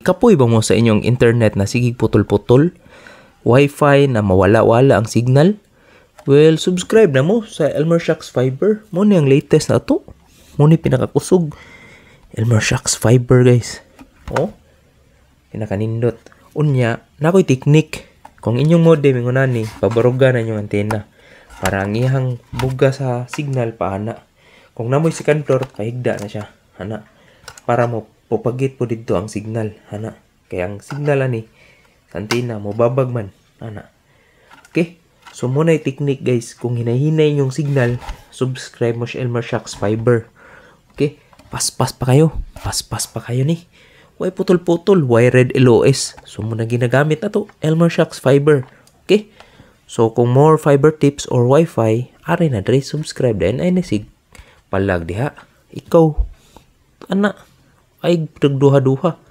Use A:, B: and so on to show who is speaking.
A: Kapoy ba mo sa inyong internet na sige putol-putol? Wi-Fi na mawala-wala ang signal? Well, subscribe na mo sa Elmer Shocks Fiber. Mo ni ang latest na to. Mo ni pinakakusog. Elmer Shocks Fiber, guys. Oh, pinakanindot. Unya, nakoy teknik. Kung inyong modem yung unani, pabarugan na yung antena. Para ang iyang buga sa signal paana. Kung namoy second floor, pahigda na siya. Hana. Para mo pupagit po dito ang signal. Hana. Kaya ang signal ani, sa antena mo babag man. Hana. Okay. So muna yung technique, guys. Kung hinahinay yung signal, subscribe mo sa Elmer Shocks Fiber. Okay. Paspas pa kayo. Paspas pa kayo ni. Why putol-putol? Why red LOS? So muna ginagamit na to. Elmer Shocks Fiber. Okay. So kung more fiber tips or Wi-Fi, ari na dre, subscribe din ay nasig. Palag diha. Ikaw, anak, ay nagduha-duha.